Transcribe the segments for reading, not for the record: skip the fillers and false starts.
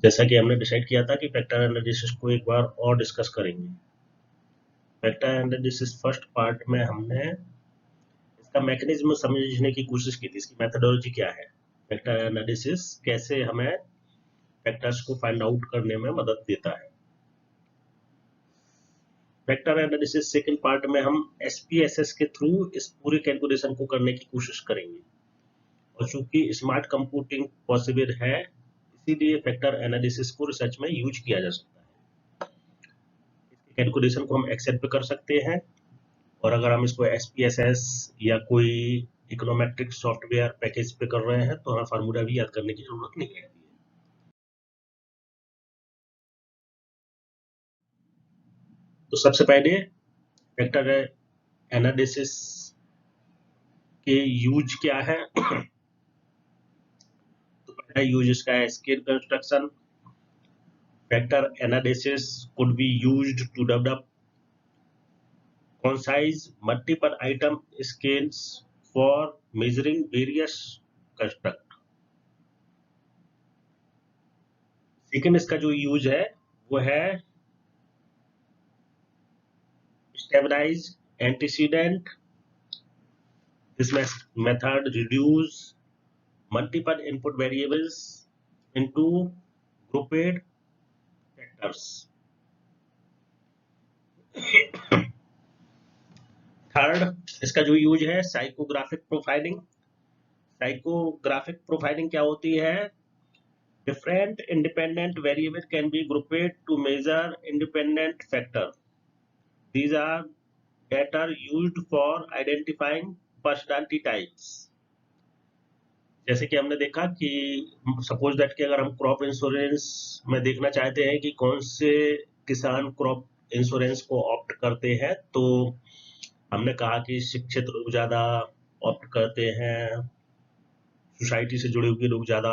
जैसा कि हमने डिसाइड किया था कि फैक्टर एनालिसिस को एक बार और डिस्कस करेंगे। फैक्टर एनालिसिस फर्स्ट पार्ट में हमने इसका मैकेनिज्म समझने की कोशिश की थी, इसकी मेथोडोलॉजी क्या है, फैक्टर एनालिसिस कैसे हमें फैक्टर्स को फाइंड आउट करने में मदद देता है। फैक्टर एनालिसिस सेकंड पार्ट में हम SPSS के थ्रू इस पूरे कैलकुलेशन को करने की कोशिश करेंगे, और चूंकि स्मार्ट कंप्यूटिंग पॉसिबल है इसीलिए फैक्टर एनालिसिस को रिसर्च में यूज किया जा सकता है। इसके कैलकुलेशन को हम एक्सेल पे कर सकते हैं, और अगर हम इसको SPSS या कोई इकोनोमेट्रिक सॉफ्टवेयर पैकेज पे कर रहे हैं तो हमें फार्मूला भी याद करने की जरूरत नहीं है। तो सबसे पहले फैक्टर एनालिसिस के यूज क्या है। तो पहला यूज इसका है scale construction. Factor analysis could be used to develop concise multiple item scales for measuring various construct। Second इसका जो यूज है वो है stabilize antecedent. This method reduce multiple input variables into grouped factors। Third इसका जो use है psychographic profiling. Psychographic profiling क्या होती है? Different independent variable can be grouped to major independent factor. These are that are used for identifying personality types। जैसे कि हमने देखा कि सपोज दैट कि अगर हम क्रॉप इंश्योरेंस में देखना चाहते हैं कि कौन से किसान क्रॉप इंश्योरेंस को ऑप्ट करते हैं, तो हमने कहा कि शिक्षित लोग ज्यादा ऑप्ट करते हैं, सोसाइटी से जुड़े हुए लोग ज्यादा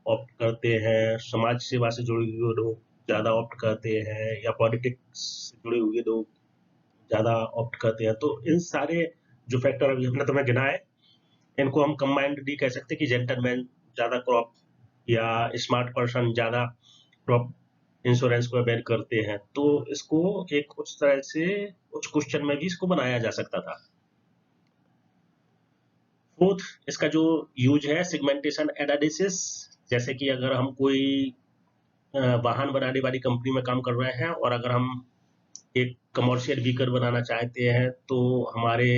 ऑप्ट करते हैं, समाज सेवा से जुड़े हुए लोग ज्यादा ऑप्ट करते हैं, या पॉलिटिक्स से जुड़े हुए लोग ज्यादा ऑप्ट करते हैं। तो इन सारे जो फैक्टर अभी हमने तुम्हें गिनाए इनको हम कंबाइंडली कह सकते हैं कि जेंटलमैन ज्यादा क्रॉप या स्मार्ट पर्सन ज्यादा क्रॉप इंश्योरेंस को अवेल करते हैं। तो इसको एक उस तरह से उस क्वेश्चन में भी इसको बनाया जा सकता था। फोर्थ इसका जो यूज है सेगमेंटेशन एनालिसिस। जैसे कि अगर हम कोई वाहन बनाने वाली कंपनी में काम कर रहे हैं और अगर हम एक कमर्शियल व्हीकल बनाना चाहते हैं तो हमारे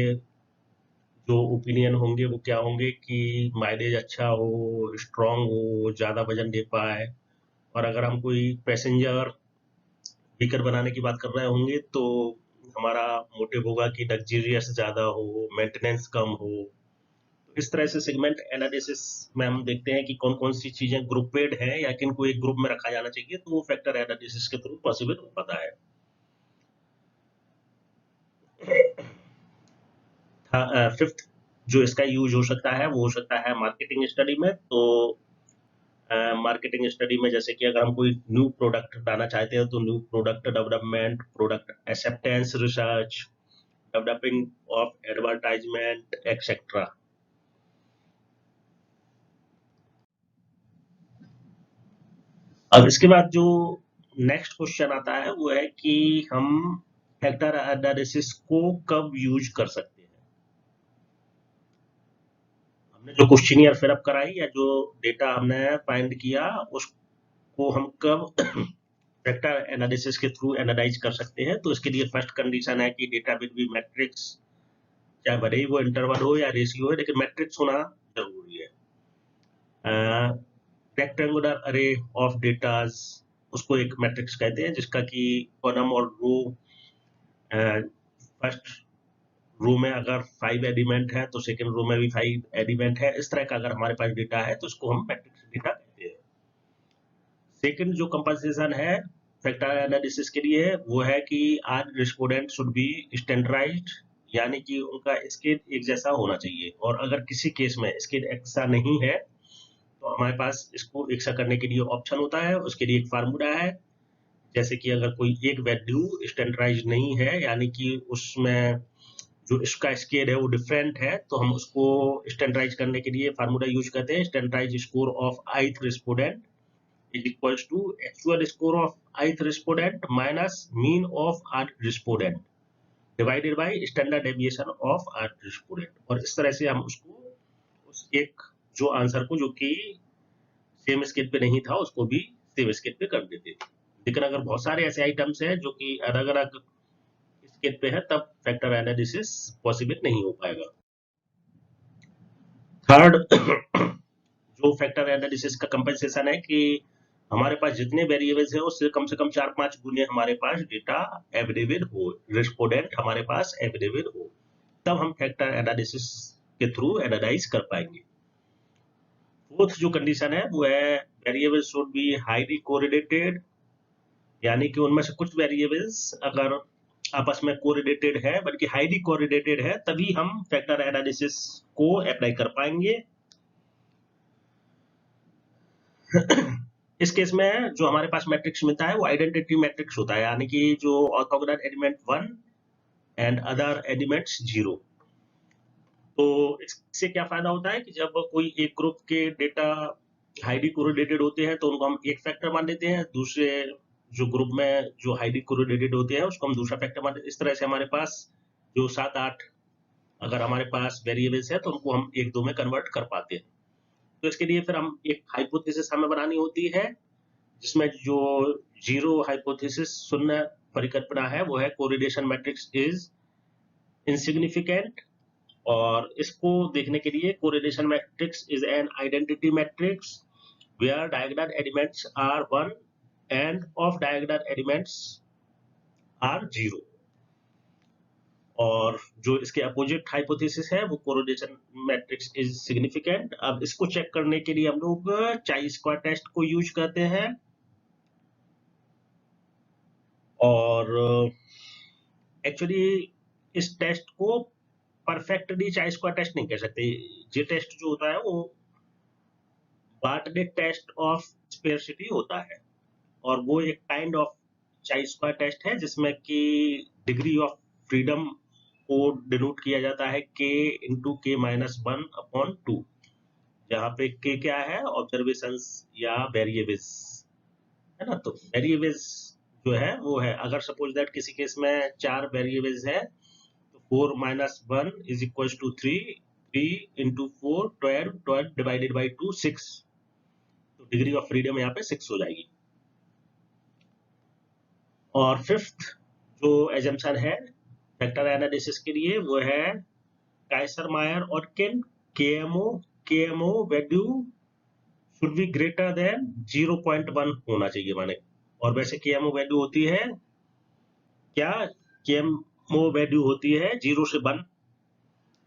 जो ओपिनियन होंगे वो क्या होंगे कि माइलेज अच्छा हो, स्ट्रांग हो, ज्यादा वजन दे पाए। और अगर हम कोई पैसेंजर व्हीकल बनाने की बात कर रहे होंगे तो हमारा मोटिव होगा कि लग्जरियस ज्यादा हो, मेंटेनेंस कम हो। इस तरह से सेगमेंट एनालिसिस में हम देखते हैं कि कौन कौन सी चीजें ग्रुपेड हैं या किन को एक ग्रुप में रखा जाना चाहिए, तो वो फैक्टर एनालिसिस के थ्रू पॉसिबल हो पाता है। फिफ्थ जो इसका यूज हो सकता है वो हो सकता है मार्केटिंग स्टडी में। तो मार्केटिंग स्टडी में जैसे कि अगर हम कोई न्यू प्रोडक्ट लाना चाहते हैं तो new product development, product acceptance research, developing of advertisement etcetera. अब इसके बाद जो नेक्स्ट क्वेश्चन आता है वो है कि हम फैक्टर एनालिसिस को कब यूज कर सकते हैं। हमने जो क्वेश्चनियर फिलअप कराई या जो डेटा हमने फाइंड किया उसको हम कब फैक्टर एनालिसिस के थ्रू एनालाइज कर सकते हैं। तो इसके लिए फर्स्ट कंडीशन है कि डेटा विल बी मैट्रिक्स, चाहे भले ही वो इंटरवल हो या रेशियो हो, लेकिन मैट्रिक्स होना जरूरी है। रेक्टेंगुलर अरे ऑफ डेटाज, उसको एक मैट्रिक्स कहते हैं जिसका कि कॉलम और रो, फर्स्ट रो में अगर 5 एलिमेंट है तो सेकंड रो में भी 5 एलिमेंट है। इस तरह का अगर हमारे पास डेटा है तो उसको हम मैट्रिक्स डेटा कहते हैं। सेकंड जो कंपनसेशन है फैक्टर एनालिसिस के लिए वो है कि आल रेस्पोंडेंट शुड बी स्टैंडर्डाइज्ड, यानी कि उनका स्केल एक जैसा होना चाहिए। और अगर किसी केस में स्केल ऐसा नहीं है तो हमारे पास इसको एकसा करने के लिए ऑप्शन होता है, उसके लिए एक फार्मूला है। जैसे कि अगर कोई एक वैल्यू स्टैंडर्डाइज नहीं है यानी कि उसमें जो इसका स्केल है वो डिफरेंट है, तो हम उसको स्टैंडर्डाइज करने के लिए फार्मूला यूज करते हैं standardize score of ith respondent is equals to actual score of ith respondent minus mean of r respondent divided by standard deviation of r respondent। और इस तरह से हम उसको उस एक जो आंसर को जो कि सेम स्केल पे नहीं था उसको भी सेम स्केल पे कर देते थे। लेकिन अगर बहुत सारे ऐसे आइटम्स हैं जो कि अलग अलग स्केल पे है तब फैक्टर एनालिसिस पॉसिबल नहीं हो पाएगा। थर्ड जो फैक्टर एनालिसिस का कंपनसेशन है कि हमारे पास जितने वेरिएबल्स हैं उससे कम से कम 4-5 गुने हमारे पास डेटा अवेलेबल हो, रिस्पोंडेंट हमारे पास अवेलेबल हो, तब हम फैक्टर एनालिसिस के थ्रू एनालाइज कर पाएंगे। फोर्थ जो कंडीशन है वो है variable should be highly correlated, यानी कि उनमें से कुछ वेरिएबल्स अगर आपस में कोरिलेटेड है बल्कि हाईली कोरिलेटेड है तभी हम फैक्टर एनालिसिस को अप्लाई कर पाएंगे। इस केस में जो हमारे पास मैट्रिक्स मिलता है वो आइडेंटिटी मैट्रिक्स होता है, यानी कि जो orthogonal element 1 and other elements 0। तो इससे क्या फायदा होता है कि जब कोई एक ग्रुप के डेटा हाईली कोरिलेटेड होते हैं तो उनको हम एक फैक्टर मान लेते हैं, दूसरे जो ग्रुप में जो हाईली कोरिलेटेड होते हैं उसको हम दूसरा फैक्टर मान लेते हैं। इस तरह से हमारे पास जो 7-8 अगर हमारे पास वेरिएबल्स है तो उनको हम 1-2 में कन्वर्ट कर पाते हैं। तो इसके लिए फिर हम एक हाइपोथेसिस हमें बनानी होती है जिसमें जो जीरो हाइपोथेसिस शून्य परिकल्पना है वो है कोरिलेशन मैट्रिक्स इज इनसिग्निफिकेंट। और इसको देखने के लिए correlation matrix is an identity matrix where diagonal elements are 1 and off diagonal elements are 0। और जो इसके अपोजिट हाइपोथेसिस है वो कोरिलेशन मैट्रिक्स इज सिग्निफिकेंट। अब इसको चेक करने के लिए हम लोग चाई स्क्वायर टेस्ट को यूज करते हैं, और एक्चुअली इस टेस्ट को परफेक्टली चाई स्क्वायर टेस्ट नहीं कह सकते। ये टेस्ट जो होता है वो बार्टलेट टेस्ट ऑफ स्पेयरसिटी होता है, और वो एक काइंड ऑफ चाई स्क्वायर टेस्ट है जिसमें कि डिग्री ऑफ फ्रीडम को डिनोट किया जाता है k इंटू के -1/2, जहाँ पे k क्या है ऑब्जर्वेशंस या वेरिएबल्स है ना। तो वेरिएबल्स जो है वो है, अगर सपोज दैट किसी केस में 4 वेरिएबल्स है तो 4 - 1 is equal to 3, 3 into 4 12, 12 divided by 2 6, तो डिग्री ऑफ फ्रीडम यहाँ पे 6 हो जाएगी। और फिफ्थ जो एजम्पशन है फैक्टर एनालिसिस के लिए वो है काइसर-मायर और किन KMO value should be greater than 0.1 होना चाहिए माने। और वैसे केएमओ वैल्यू होती है क्या, केएमओ वैल्यू होती है 0 से 1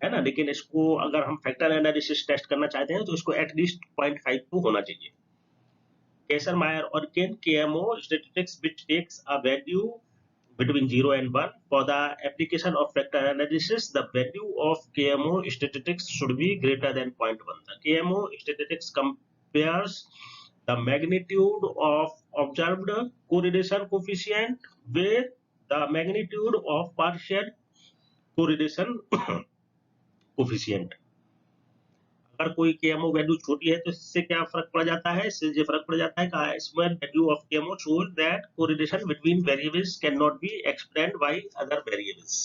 है ना, लेकिन इसको अगर हम फैक्टर एनालिसिस टेस्ट करना चाहते हैं तो इसको एटलीस्ट 0.52 होना चाहिए। काइसर-मायर और किन केएमओ statistics which takes a value between 0 and 1. For the application of factor analysis, the value of KMO statistics should be greater than 0.1. The KMO statistics compares the magnitude of observed correlation coefficient with the magnitude of partial correlation coefficient. अगर कोई KMO value छोटी है तो इससे क्या फर्क पड़ जाता है, इससे ये फर्क पड़ जाता है कि small value of KMO shows that correlation between variables cannot be explained by other variables.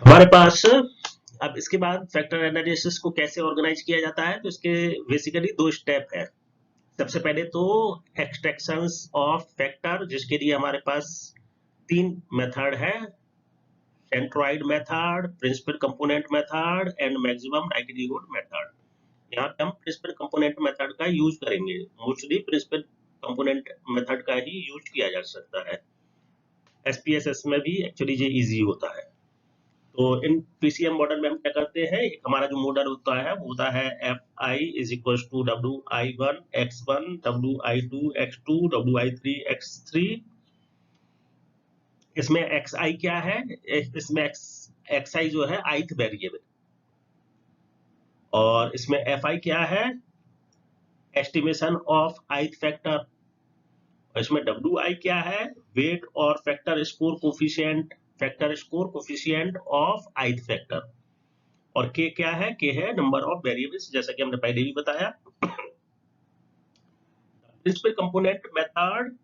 हमारे पास अब इसके बाद फैक्टर एनालिसिस को कैसे ऑर्गेनाइज किया जाता है, तो इसके बेसिकली 2 स्टेप है। सबसे पहले तो एक्सट्रैक्शंस ऑफ फैक्टर, जिसके लिए हमारे पास 3 मेथड है, centroid method, principal component method and maximum likelihood method. यहाँ पे हम प्रिंसिपल कंपोनेंट मेथड का यूज करेंगे, मोस्टली प्रिंसिपल कंपोनेंट मेथड का ही यूज किया जा सकता है। SPSS में भी एक्चुअली ये इजी होता है। तो इन PCM मॉडल में हम क्या करते हैं, हमारा जो मॉडल होता है वो होता है Fi is equal to Wi1 x1 Wi2 x2 Wi3 x3। इसमें xi क्या है, इसमें xi जो है ith वेरिएबल, और इसमें fi क्या है, एस्टिमेशन ऑफ ith फैक्टर, और इसमें wi क्या है, वेट और factor score coefficient factor score coefficient of ith factor, और k क्या है? k है नंबर ऑफ वेरिएबल्स, जैसा कि हमने पहले भी बताया। Principal component method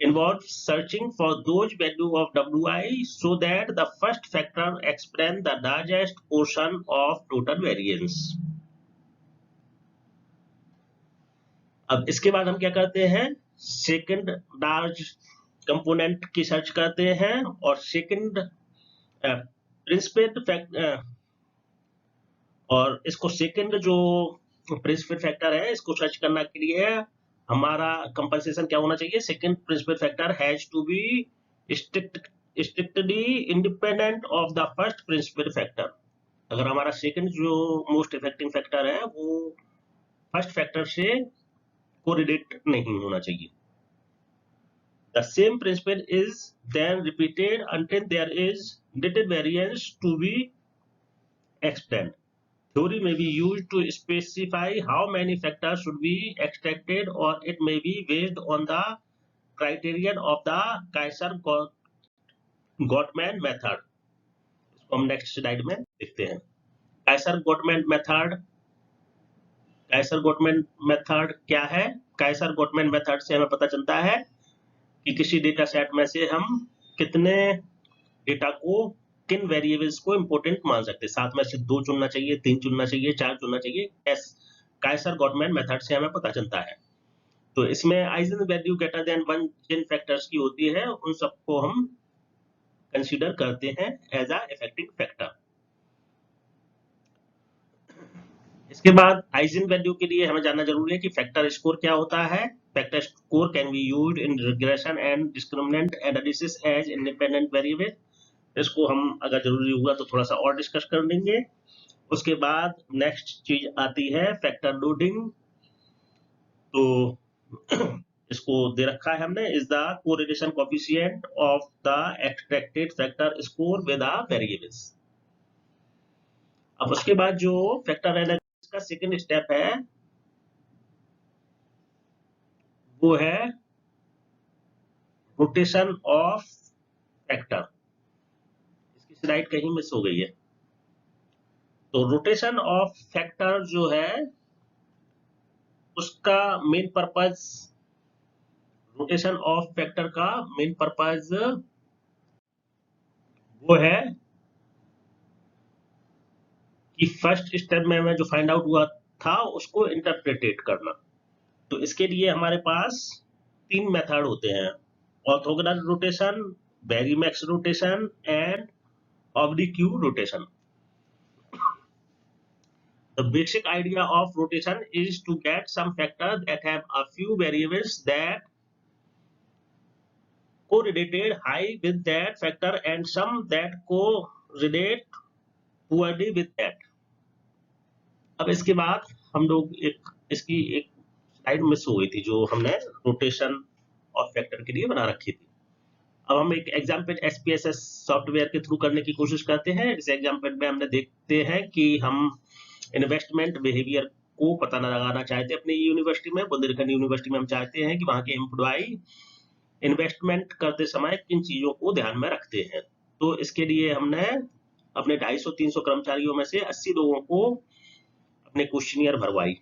involves searching for those value of wi so that the first factor explain the largest portion of total variance. अब इसके बाद हम क्या करते हैं? सेकंड लार्ज कंपोनेंट की सर्च करते हैं, और सेकंड प्रिंसिपल फैक्टर, और इसको सेकंड जो प्रिंसिपल फैक्टर है इसको सर्च करने के लिए हमारा कंपनसेशन क्या होना चाहिए? Second principal factor has to be strictly independent of the first principal factor. अगर हमारा सेकंड जो मोस्ट इफेक्टिव फैक्टर है वो फर्स्ट फैक्टर से कोरिलेट नहीं होना चाहिए। The same principle is then repeated until there is little variance to be explained. Theory may be used to specify how many factors should be extracted, or it may be based on the criterion of the Kaiser-Gottman method. इसको हम next slide में देखते हैं। Kaiser-Gottman method क्या है? Kaiser-Gottman method से हमें पता चलता है कि किसी डेटा सेट में से हम कितने डेटा को, किन वेरिएबल्स को इंपॉर्टेंट मान सकते हैं। 7 में से 2 चुनना चाहिए, 3 चुनना चाहिए, 4 चुनना चाहिए। काइसर-गॉटमैन मेथड से हमें पता चलता है। तो इसमें आइजन वैल्यू ग्रेटर देन 1 जिन फैक्टर्स की होती है उन सबको हम कंसीडर करते हैं एज अ इफेक्टिव फैक्टर। इसके बाद आइजन वैल्यू के लिए हमें जानना जरूरी है कि फैक्टर स्कोर क्या होता है। Factor score can be used in regression and discriminant analysis as independent variable. इसको हम अगर जरूरी हुआ तो थोड़ा सा और डिस्कस कर लेंगे। उसके बाद नेक्स्ट चीज आती है फैक्टर लोडिंग। तो इसको दे रखा है हमने, is the correlation coefficient of the extracted factor score with the variables. अब उसके बाद जो फैक्टर एनालिसिस का सेकंड स्टेप है वो है रोटेशन ऑफ फैक्टर। इसकी स्लाइड कहीं मिस हो गई है। तो रोटेशन ऑफ फैक्टर जो है उसका main purpose, rotation of factor का मेन पर्पस वो है कि फर्स्ट स्टेप में हमें जो फाइंड आउट हुआ था उसको इंटरप्रेटेट करना। तो इसके लिए हमारे पास 3 मेथड होते हैं, orthogonal rotation, varimax rotation and oblique rotation. The basic idea of rotation is to get some factor that have a few variables that correlated high with that factor and some that correlate poorly with that. अब इसके बाद हम लोग इसकी एक slide miss हो गई थी जो हमने रोटेशन ऑफ फैक्टर के लिए बना रखी थी। अब हम एक एग्जाम्पल SPSS सॉफ्टवेयर के थ्रू करने की कोशिश करते हैं। इस एग्जाम्पल में हमने देखते हैं कि हम इन्वेस्टमेंट बिहेवियर को पता लगाना चाहते हैं अपनी यूनिवर्सिटी में, बुंदेलखंड यूनिवर्सिटी में। हम चाहते हैं कि वहां के एम्प्लॉय इन्वेस्टमेंट करते समय किन चीजों को ध्यान में रखते हैं। तो इसके लिए हमने अपने 250-300 कर्मचारियों में से 80 लोगों को अपने क्वेश्चनियर भरवाई,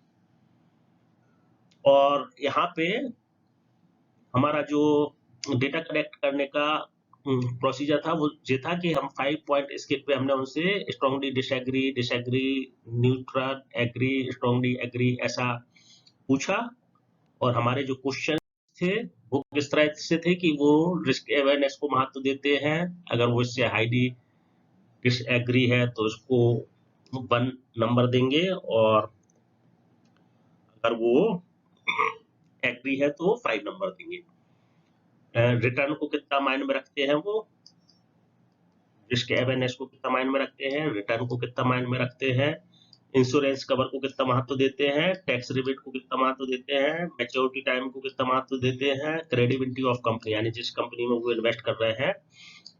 और यहाँ पे हमारा जो डेटा कलेक्ट करने का प्रोसीजर था वो ये था कि हम 5 पॉइंट स्केल पे हमने उनसे strongly disagree, neutral, agree, strongly agree ऐसा पूछा। और हमारे जो क्वेश्चन थे वो किस तरह से थे कि वो रिस्क अवेयरनेस को महत्व देते हैं। अगर वो इससे हाईली डिसएग्री है तो उसको 1 नंबर देंगे, और अगर वो एग्री है तो 5 नंबर देंगे। रिटर्न को कितना माइंड में रखते हैं, वो रिस्क अवेयरनेस को कितना माइंड में रखते हैं, रिटर्न को कितना माइंड में रखते हैं, इंश्योरेंस कवर को कितना महत्व देते हैं, टैक्स रिबेट को कितना महत्व देते हैं, मैच्योरिटी टाइम को कितना महत्व देते हैं, क्रेडिबिलिटी ऑफ कंपनी यानी जिस कंपनी में वो इन्वेस्ट कर रहे हैं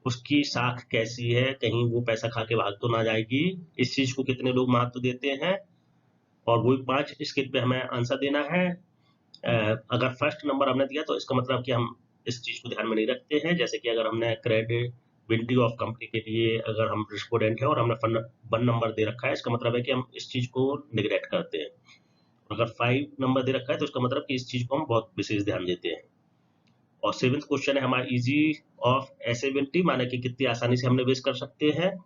उसकी साख कैसी है, कहीं वो पैसा खा के भाग तो ना जाएगी, इस चीज को कितने लोग महत्व देते हैं। और वो 5 स्केल पे हमें आंसर देना है। अगर फर्स्ट नंबर हमने दिया तो इसका मतलब कि हम इस चीज को ध्यान में नहीं रखते हैं। जैसे कि अगर हमने क्रेडिट रेस्पॉन्सिबिलिटी ऑफ कंपनी के लिए अगर हम रिस्पोंडेंट है और हमने 1 नंबर दे रखा है, इसका मतलब है कि हम इस चीज को निगलेक्ट करते हैं। अगर 5 नंबर दे रखा है तो इसका मतलब कि इस चीज को हम बहुत विशेष ध्यान देते हैं। और 7th क्वेश्चन है हमारा इजी ऑफ एसेबिलिटी, माने कि कितनी आसानी से हम निवेश कर सकते हैं।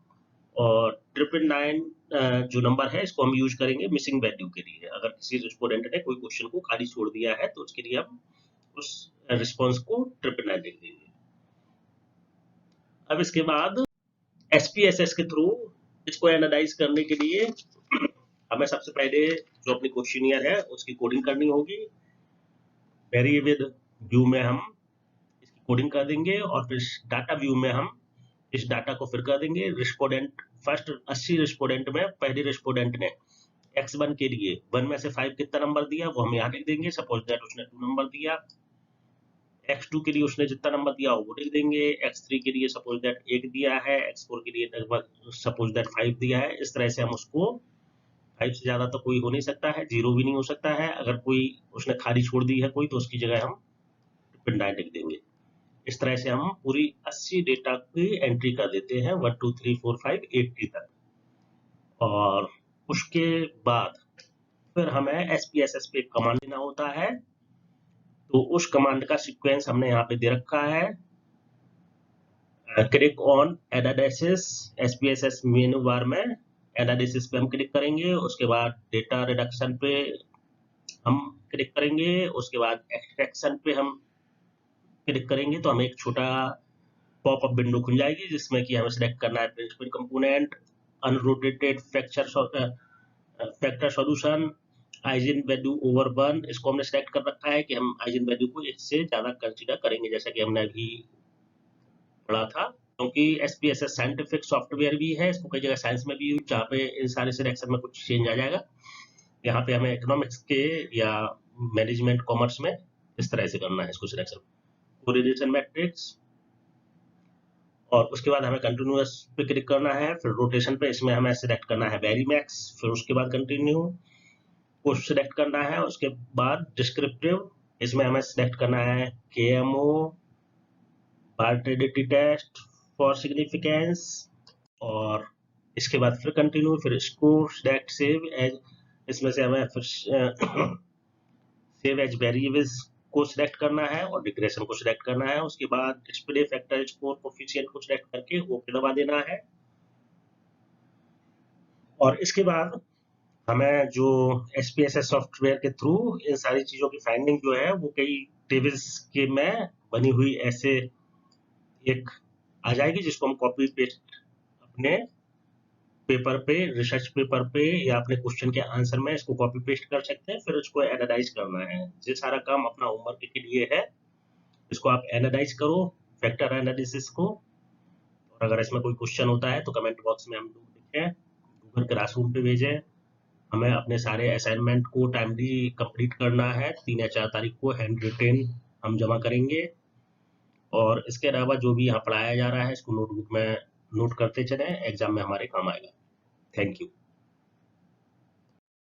और 999 जो नंबर है इसको हम यूज करेंगे मिसिंग वैल्यू के लिए। अगर किसी रिस्पोंडेंट ने कोई क्वेश्चन को खाली छोड़ दिया है तो उसके लिए हम उस रिस्पॉन्स को 999 लिख देंगे। अब इसके बाद SPSS के थ्रू इसको एनालाइज करने के लिए हमें सबसे पहले जो अपनी क्वेश्चनियर है उसकी कोडिंग करनी होगी। वेरिएबल व्यू में हम इसकी कोडिंग कर देंगे और फिर डाटा व्यू में हम इस डाटा को फिर कर देंगे। रिस्पोंडेंट फर्स्ट 80 रिस्पोंडेंट में पहले रिस्पोंडेंट ने X1 के लिए 1 में से 5 कितना नंबर दिया वो हम यहाँ लिख देंगे। सपोज दैट उसने 2 नंबर दिया। X2 के लिए उसने जितना नंबर दिया वो लिख देंगे। X3 के लिए सपोज दैट 1 दिया है। X4 के लिए सपोज दैट 5 दिया है। इस तरह से हम उसको 5 से ज्यादा तो कोई हो नहीं सकता है, 0 भी नहीं हो सकता है। अगर कोई उसने खाली छोड़ दी है कोई तो उसकी जगह हम 9 लिख देंगे। इस तरह से हम पूरी 80 डेटा की एंट्री कर देते हैं 1 2 3 4 5 80 तक। और उसके बाद फिर हमें SPSS पे कमांड देना होता है। तो उस कमांड का सीक्वेंस हमने यहाँ पे दे रखा है। क्लिक ऑन एनालिसिस, SPSS मेनू बार में एनालिसिस पे हम क्लिक करेंगे। उसके बाद डेटा रिडक्शन पे हम क्लिक करेंगे। उसके बाद एक्सट्रैक्शन पे हम क्लिक करेंगे तो हमें एक छोटा पॉपअप विंडो खुल जाएगी जिसमें कि हमें सिलेक्ट करना है principal component, unrotated factor solution, eigen value over 1। इसको हमने सिलेक्ट कर रखा है कि हम आइजन वैल्यू को इससे ज्यादा कंसीडर करेंगे, जैसा कि हमने अभी पढ़ा था। क्योंकि SPSS साइंटिफिक सॉफ्टवेयर भी है, इसको कई जगह साइंस में भी यूज, जहाँ पे इन सारे सिलेक्शन में कुछ चेंज आ जाएगा। यहाँ पे हमें इकोनॉमिक्स के या मैनेजमेंट कॉमर्स में इस तरह से करना है इसको सिलेक्शन। कोरिलेशन मैट्रिक्स, और उसके बाद हमें कंटिन्यूअस पे क्लिक करना है। फिर रोटेशन पे इसमें हमें सिलेक्ट करना है वेरीमैक्स। फिर उसके बाद कंटिन्यू को सिलेक्ट करना है। उसके बाद डिस्क्रिप्टिव, इसमें हमें सिलेक्ट करना है KMO, पार्टिडिटी टेस्ट फॉर सिग्निफिकेंस। और इसके बाद फिर कंटिन्यू, फिर इसको सिलेक्ट सेव एज, इसमें से हमें फिर सेव एज वेरिएबल्स को सिलेक्ट करना है और डिग्रेशन को सिलेक्ट करना है। उसके बाद डिस्प्ले फैक्टर स्कोर कोफिशिएंट को सिलेक्ट करके ओके दबा देना है। और इसके बाद हमें जो SPSS सॉफ्टवेयर के थ्रू इन सारी चीजों की फाइंडिंग जो है वो कई टेबल्स के में बनी हुई ऐसे एक आ जाएगी, जिसको हम कॉपी पेस्ट अपने पेपर पे, रिसर्च पेपर पे या अपने क्वेश्चन के आंसर में इसको कॉपी पेस्ट कर सकते हैं। फिर उसको एनालाइज करना है। ये सारा काम अपना होमवर्क के लिए है। इसको आप एनालाइज करो, फैक्टर एनालिसिस को। और अगर इसमें कोई क्वेश्चन होता है तो कमेंट बॉक्स में हम लोग लिखें, गूगल क्लासरूम पे भेजें। हमें अपने सारे असाइनमेंट को टाइमली कंप्लीट करना है। 3 या 4 तारीख को हैंड रिटेन हम जमा करेंगे। और इसके अलावा जो भी यहाँ पढ़ाया जा रहा है इसको नोटबुक में नोट करते चलें, एग्जाम में हमारे काम आएगा। Thank you.